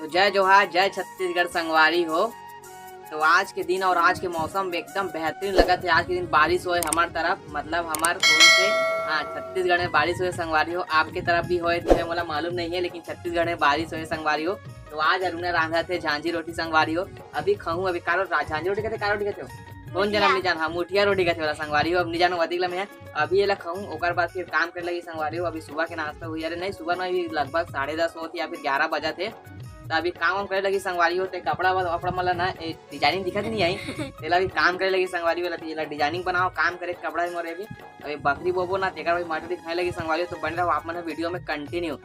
तो जय जोहार, जय छत्तीसगढ़ संगवारी हो। तो आज के दिन और आज के मौसम एकदम बेहतरीन लगा थे। आज के दिन बारिश हुए हमारे तरफ, मतलब हमारे कौन से छत्तीसगढ़ में बारिश हुए संगवारी हो। आपके तरफ भी हुए थे, मुझे मालूम नहीं है, लेकिन छत्तीसगढ़ में बारिश हुए संगवारी हो। तो आज अरुणा रांधा थे झांझी रोटी संगवारी हो। अभी खाऊं अभी कारो झांझी रोटी कहते कारो रोटी कहते हो कौन जना नहीं जान। हाँ, मुठिया रोटी कहते वाला संगवारी हो। अब नहीं जानो अधिक लम्हे अभी ये खाऊं, ओकर बाद फिर काम करे लगी संगवारी हो। अभी सुबह के नाश्ता हुई, अरे नहीं सुबह में अभी लगभग 10:30 होती या फिर 11 बजा थे। तो अभी काम वाम करे लगी संगवारी हो। तो कपड़ा वपड़ा मतलब ना डिजाइनिंग दिखत नहीं आई, तेला अभी काम करे लगी संगवारी वाला। तेला डिजाइनिंग बनाओ, काम करे कपड़ा ही मोरे अभी बकरी बोबो ना तेकर भाई माटी खाने लगी संगवारी हो। तो बन रहा आप मन वीडियो में कंटिन्यू।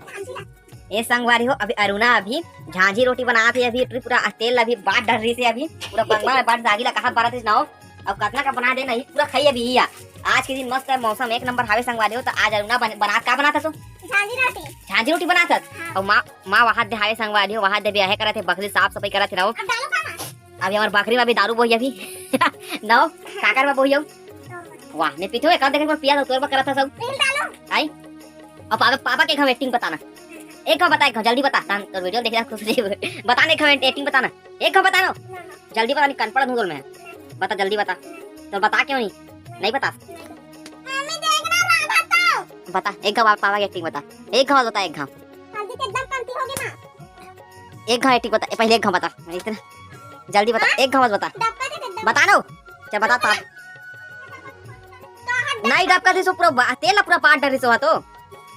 ये संगवारी हो। अभी अरुणा अभी झांझी रोटी बनाते है। अभी पूरा तेल अभी बाट डर रही से अभी पूरा बंगला में बाट दागी ला कहा बारह ना हो। अब कतना का बना देना ही पूरा खाई अभी ही। आज के दिन मस्त है, मौसम एक नंबर हावे संगवारी हो। तो आज अरुणा बना का बनाता तो झांझी रोटी बनाता। और माँ वहां दे हावे संगवारी हो, वहां दे ब्याह करत है, बकरी साफ सफाई करत रहो। अभी हमार बकरी में अभी दारू बोही अभी नो काकर में बोही वाह ने पीछे एक देखे पिया तो तोर करत है सब आई। अब पापा के हम एक्टिंग बताना, एक बता, एक जल्दी बता। तो वीडियो देखना खुश बताने कमेंट एक्टिंग बताना, एक बताना जल्दी बता। नहीं कनपड़ा धूल में बता, जल्दी बता। तो बता क्यों नहीं बता बता। एक घाव पापा की एक्टिंग बता, एक घाव बता, एक घाव एक घाव एक्टिंग बता। पहले एक घाव बता, इतना जल्दी बता, एक घाव बता बता नो। चल बता पाप नहीं डब का सो पूरा तेल पूरा पाट डर सो तो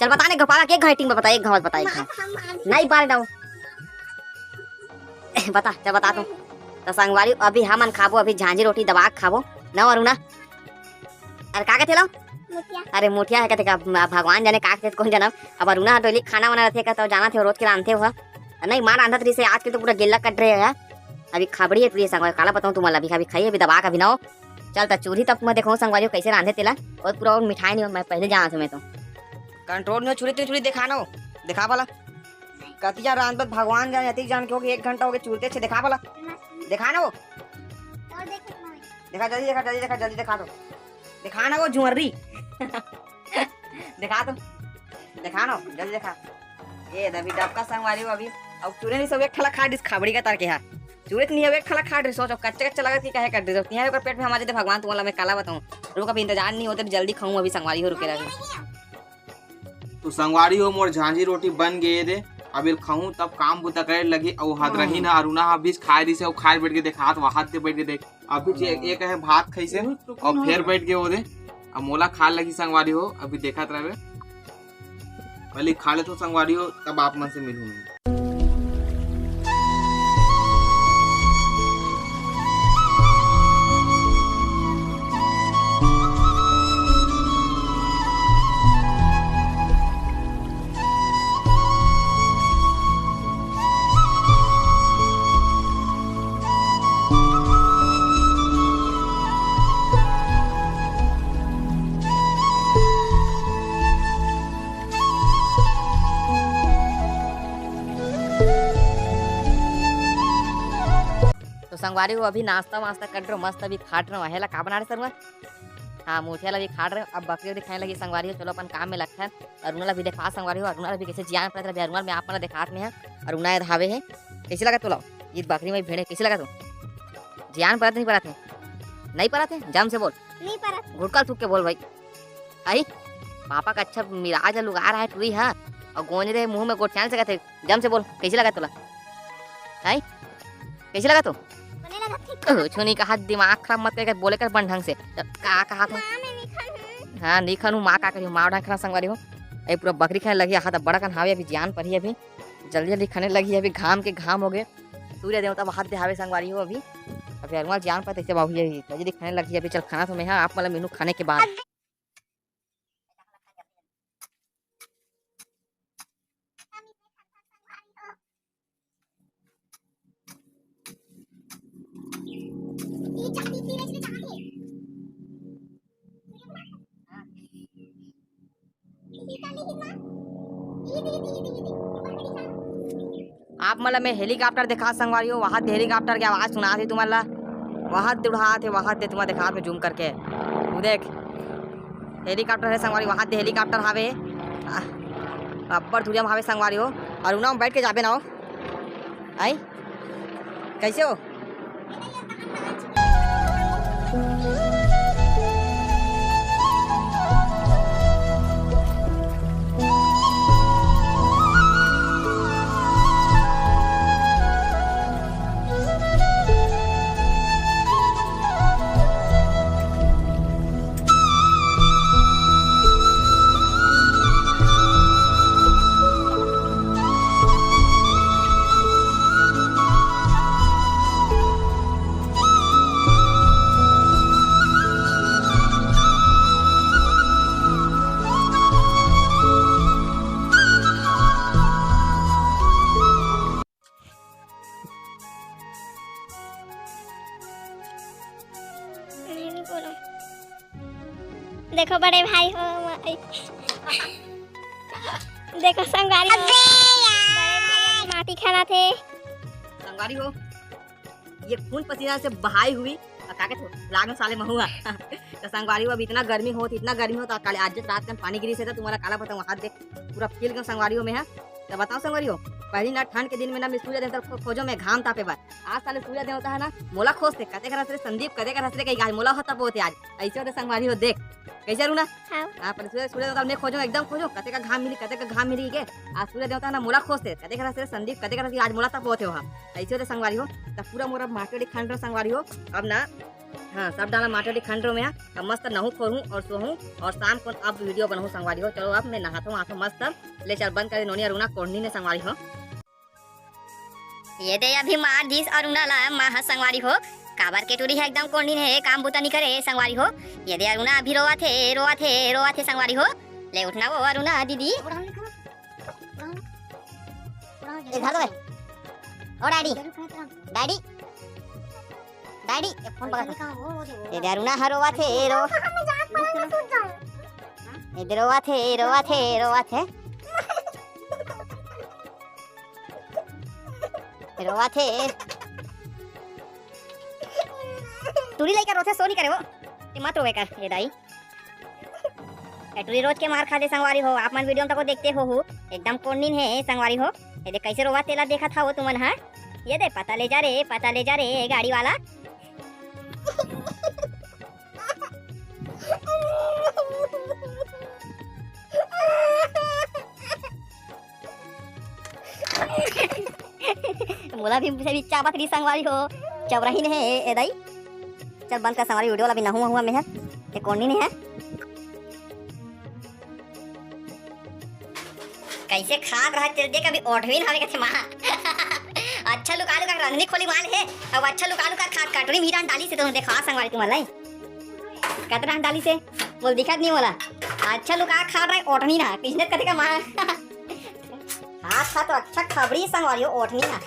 चल बताने पापा के घाटिंग बता, एक घाव बता, एक घाव नहीं पार दो बता। चल बता तू। तो संगवारी अभी हमन खाबो अभी झांझी रोटी दबा खाबो ना अरुणा। अरे का कहते लो अरे मुठिया है कहते का भगवान जाने का कहते कौन जन्म। अब अरुणा डोली खाना बना रहे तो जाना थे रोज के रांधते हुआ नहीं मार रांधा तरी से आज के तो पूरा गिल्ला कट रहे है। अभी खबड़ी है पूरी संगवारी काला बताऊं तुम्हारा अभी खाइए अभी दबा का भी ना हो। चल तो चूरी तब मैं देखो संगवारी कैसे रांधे तेला और पूरा मिठाई नहीं हो। मैं पहले जाना तुम्हें तो कंट्रोल में छुरी दिखाना दिखा वाला कतिया रांध भगवान जाने अति जान के 1 घंटा हो गया चूरते छे दिखा वाला दिखाना वो देखा जल्दी देखा जल्दी दिखा दो दिखाना वो झुमरी दिखा दो दिखाना जल्दी दिखा। ये अभी डबका संगवारी हो अभी अब चूरे नहीं सब एक खला खा डिस खबड़ी का तार के हां चूरे नहीं एक खला खा डिस सोच कच्चे लगा कि काहे कर दे तिहार ओकर पेट में हमारे भगवान तुम्हारा मैं काला बताऊं रुक अभी इंतजार नहीं होते जल्दी खाऊं अभी संगवारी हो रुके रहे। तो संगवारी हो मोर झांझी रोटी बन गए दे अभी खाऊं तब काम बुता करे लगी। और हदरही ना अरुणा अभी खाए दी से और खाए बैठ के देखात वहां से बैठ के देख अभी एक है भात खाई से और फिर बैठ के हो दे अब मोला खा लगी संगवारी हो। अभी देखा रहे पहले खा ले तो संगवारी हो तब आप मन से मिलूं मैं। तो संगवारी हो अभी नाश्ता वास्ता कर रहे मस्त अभी खाट रहे है का बना रहे सर। हाँ मुठिया लगी खा रहे अब बकरी दिखाने लगी संगवारी हो। चलो अपन काम में लगता है। अरुणा भी देखा संगवारी हो, अरुणा भी कैसे जियान पड़ता है अरुणा में आप मन देखात में है अरुणा धावे है कैसे लगा तो लो ये बकरी में भेड़े कैसे लगा तू जियान पड़त नहीं पड़त है नहीं पड़त है जम से बोल नहीं पड़त घुटका थूक के बोल भाई आई पापा का अच्छा मिराज लुगा रहा है टूरी है और गोंज रहे मुंह में गोट चैन से कहते जम से बोल कैसे लगा तुला आई कैसे लगा तो कुछ नहीं कहा दिमाग खराब मत करके बोले कर बन ढंग से का कहा था हाँ नहीं खानू माँ का करी माँ ढंग खाना संगवारी हो। अभी पूरा बकरी खाने लगी हाथ बड़ा कन हावे अभी जान पर ही अभी जल्दी जल्दी खाने लगी अभी घाम के घाम हो गए सूर्य देवता हाथ दे हावे संगवारी हो। अभी अरुणा जान पर ऐसे बाबू जल्दी खाने लगी अभी। चल खाना तो मैं आप मतलब मीनू खाने के बाद आप मतलब मैं हेलीकॉप्टर दिखा संगवारी हो वहां हेलीकॉप्टर की आवाज सुना थी तुम्हारा वहां उड़ा थे वहां दे तुम्हारा दिखा में जूम करके तू देख हेलीकॉप्टर है संगवारी वहां दे हेलीकॉप्टर हावे अब्बर धुरिया में हावे संगवारी हो। और उना में बैठ के जाबे ना हो आई कैसे हो? देखो बड़े भाई हो, देखो संगवारी हो, माटी खाना थे। संगवारी हो, ये खून पसीना से बहाई हुई और का कहते हो लाग में साले महुआ तो संगवारी हो, अब इतना गर्मी हो तो काले आज रात में पानी गिरी से तो तुम्हारा काला पतंग हाथ देख पूरा फील के संगवारी हो में है। तो बताओ संगवारी हो, पहली ना ठंड के दिन में ना मैं सूर्य देवता खोजो में घाम तापे बार आज साले सूर्य देवता है ना मोला खोजते कते का रसरे संदीप कते का रसरे कहीं मोला होता पोते आज ऐसे होते संगवारी हो देख कैसे रूना। हां पर सूर्य देवता ने खोजो एकदम खोजो कते का घाम मिली के आज सूर्य देवता ना मोला खोजते कते का रसरे संदीप कते का रसरे आज मोला तपोते हो हम ऐसे होते संगवारी हो। तो पूरा मोरा माटी खंड रो संगवारी हो अब ना हाँ सब डाला माटी खंड रो में अब मस्त नहू खोहूं और सोहूं और शाम को अब वीडियो बनाऊं संगवारी हो। चलो अब मैं नहाता हूं मस्त ले चल बंद कर नोनिया रूना कोढ़नी ने संगवारी हो। ये दे अभी मार दिस और उना ला माह संगवारी हो काबर के टूरी है एकदम कोनी है काम बुता नहीं करे संगवारी हो। ये दे अरुणा अभी रोवा थे संगवारी हो ले उठना वो अरुणा दीदी इधर दो ओ डैडी एक फोन पकड़ ये दे अरुणा हरोवा थे ये दे रोवा थे टूरी लेकर रोथे सो नहीं करे वो ते मत रोवे कर ये दाई टूरी रोज के मार खा दे संगवारी हो। आप मन वीडियो में तको देखते हो एकदम कोनिन है संगवारी हो। ये दे कैसे रोवा तेला देखा था वो तुमन हां ये दे पता ले जा रे गाड़ी वाला मोला भी से भी चाबत री संगवारी हो चबरही ने है ए दाई चल बंद कर संगवारी वीडियो वाला भी नहुआ हुआ में है ये कोनी नहीं है कैसे खा रहा तेरे देख अभी ओढ़वी ना के मां अच्छा लुका रंगनी खोली माल है अब अच्छा लुका खा काटरी मीरा डाली से तो देखा संगवारी तुम लाई कतरा डाली से बोल दिखत नहीं बोला अच्छा लुका खा रहा है ओढ़नी ना किसने कथे का मां हाथ खा तो अच्छा खबरी संगवारी हो ओढ़नी ना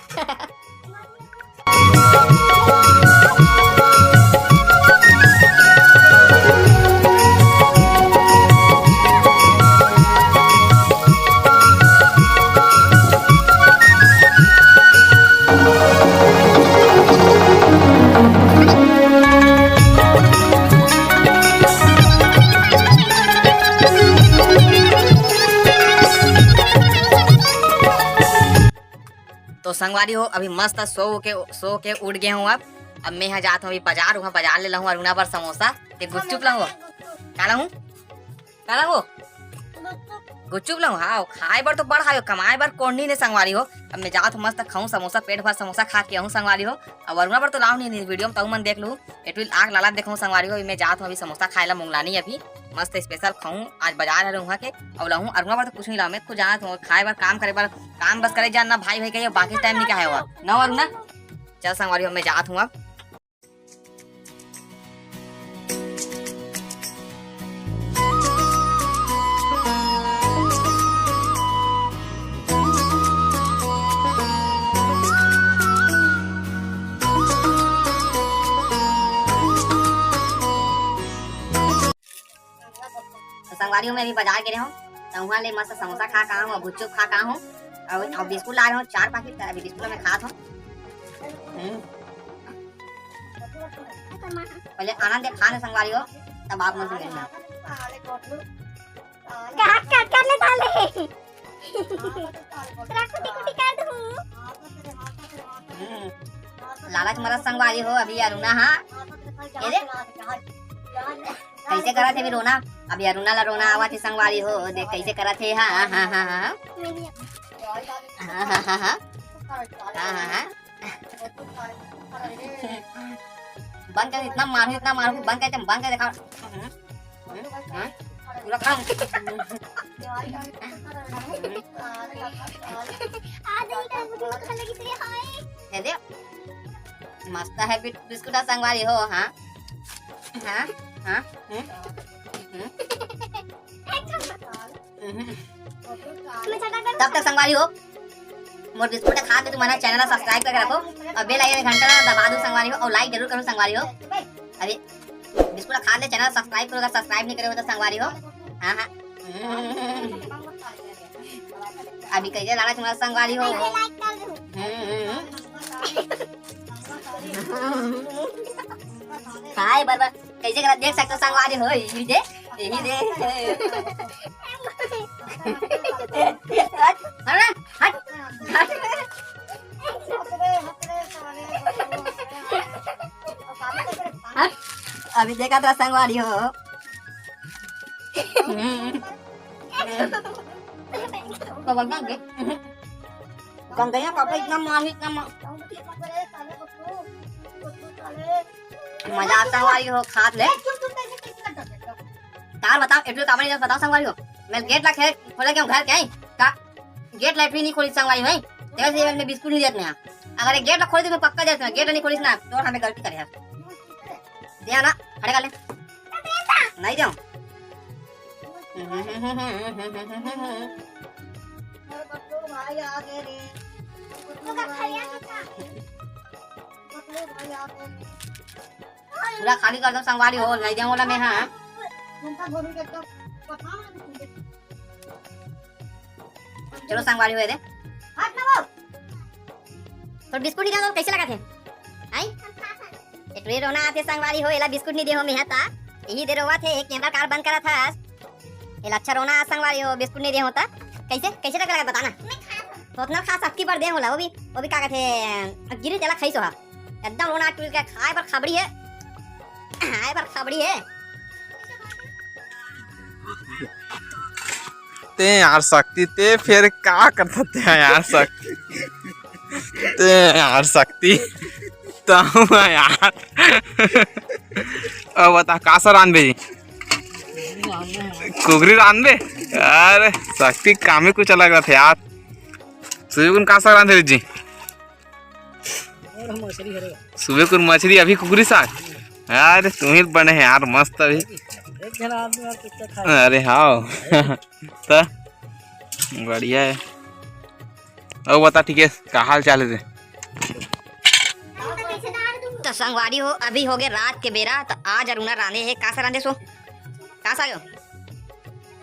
तो संगवारी हो अभी मस्त सो के उड़ गए हूँ अब मैं यहाँ जाता हूँ अभी बाजार वहाँ बाजार ले लाऊं अरुणा पर समोसा ते गुपचुप लाऊं काला हो गुपचुप लाऊं हाँ खाए बर तो बड़ हायो कमाए बर कोढ़नी ने संगवारी हो। अब मैं जात हूँ मस्त खाऊं समोसा पेट भर समोसा खा के आऊँ संगवारी हो। अब अरुणा पर तो लाऊं नहीं वीडियो में तऊ मन देख लूँ एटुल आग लाला देखूं संगवारी हो। मैं जात हूँ अभी समोसा खाए ला मुंगलानी अभी मस्त स्पेशल खाऊं आज बाजार है वहाँ के अब लाऊं अरुणा पर तो कुछ नहीं लाऊं मैं खुद जात हूँ खाए बर काम करे बर काम बस करे जाना भाई भाई कहिए बाकी टाइम नहीं क्या है हुआ ना अरुणा चल संगवारी हो मैं जात हूँ अब संगवारी में अभी बाजार गए हूँ तो वहाँ ले मस्त समोसा खा हूँ गुपचुप खा हूँ और बिस्कुट लाए हूँ 4 पैकेट अभी बिस्कुट में खात हूँ पहले आनंद खाने संगवारी हो तब आप मुझे लेना काट कर ले डाले रखो टिकुटी काट दूँ लालच मरद संगवारी हो अभी अरुणा हाँ ये दे कैसे करा थे भी रोना अभी अरुणा ला रोना आवा थी संगवारी हो देख कैसे करा थे हाँ हाँ हाँ हाँ हाँ हाँ हाँ हाँ हाँ हाँ बंद कर इतना मारू बंद कर दिखा पूरा काम ये दे मस्त है बिस्कुट संगवारी हो हाँ हाँ हाँ तब तक संगवारी हो मोर बिस्कुट खा के तुम्हारा चैनल सब्सक्राइब करके रखो और बेल आइकन घंटा दबा दो संगवारी हो और लाइक जरूर करो संगवारी हो अभी बिस्कुट खा ले चैनल सब्सक्राइब करो अगर सब्सक्राइब नहीं करे हो तो संगवारी हो हाँ हाँ अभी कैसे लाला तुम्हारा संगवारी हो हाय बरबर कैसे करा देख सकते हो संगवारी हो यही दे हट अभी देखा था संगवारी हो कौन गया पापा इतना मजा संगवारी हो खात ले तार बताओ एटू कामनी जब बताओ संगवारी हो मैं गेट ला खोले क्यों घर के आई का गेट लाइट भी नहीं खोली संगवारी भाई तेरे से मैं बिस्कुट नहीं देते हैं अगर एक गेट ला खोली तो मैं पक्का देता हूं गेट नहीं खोली ना तो हमें गलती करे दिया ना खड़े कर ले नहीं दो पूरा खाली कर दो संगवारी हो नहीं दे बोला मैं हाँ चलो संगवारी हुए दे तो बिस्कुट नहीं दो कैसे लगा थे आई इतने रोना आते संगवारी हो एला बिस्कुट नहीं दे हो मैं ता यही दे रोवा थे कैमरा कार बंद करा था एला अच्छा रोना संगवारी हो बिस्कुट नहीं दे होता कैसे कैसे लगा बताना तो उतना खास अक्की पर दे होला वो भी का कहते गिरी चला खाई सो एकदम रोना टूट के खाए पर खबड़ी है खाए पर खबड़ी है ते यार शक्ति ते फिर क्या कर सकते हैं यार शक्ति ते यार शक्ति तो यार अब बता का सर आनबे जी कुगरी आनबे अरे शक्ति काम ही कुछ अलग रहा था यार सुबह कुन का सर आनबे जी सुबह कुन मछली अभी कुगरी साग अरे तुम ही बने हैं यार मस्त अभी अरे हाँ तो बढ़िया है अब बता ठीक है क्या हाल चाल है तो संगवारी हो अभी हो गए रात के बेरा तो आज अरुणा रांधे है का रांधे सो का सायो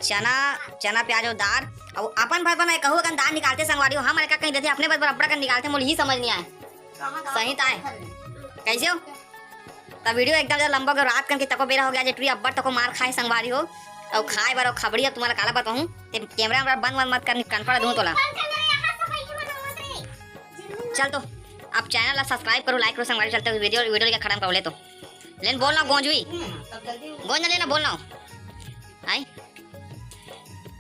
चना प्याज और दाल और अपन भर बनाए कहू अगर दाल निकालते संगवारी हो हम का कहीं देते अपने भर बराबर कर निकालते मुझे ही समझ नहीं आए सही ताए कैसे हो तब वीडियो एकदम लंबा हो रात करके तको बेरा हो गया जेटरी अब्बर तको मार खाए संगवारी हो और खाए बार खबड़ी है तुम्हारा काला बताऊं ते कैमरा में बंद मत कर कान पड़ा दूं तोला चल तो आप चैनल सब्सक्राइब करो लाइक करो संगवारी चलते हुए वीडियो लेके खत्म कर ले तो लेन बोलना गोंजुई गोंज लेना बोलना आई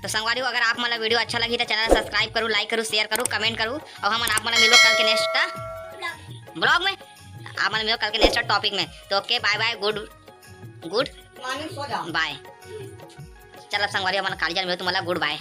तो संगवारी अगर आप मतलब वीडियो अच्छा लगी तो चैनल सब्सक्राइब करो लाइक करो शेयर करो कमेंट करो और हम आप मतलब मिलो कल के नेक्स्ट ब्लॉग में आप मतलब मिलो कल के नेक्स्ट टॉपिक में तो okay bye bye good bye चल अब संगवारी हमारा काली मिलो तुम्हारा गुड बाय।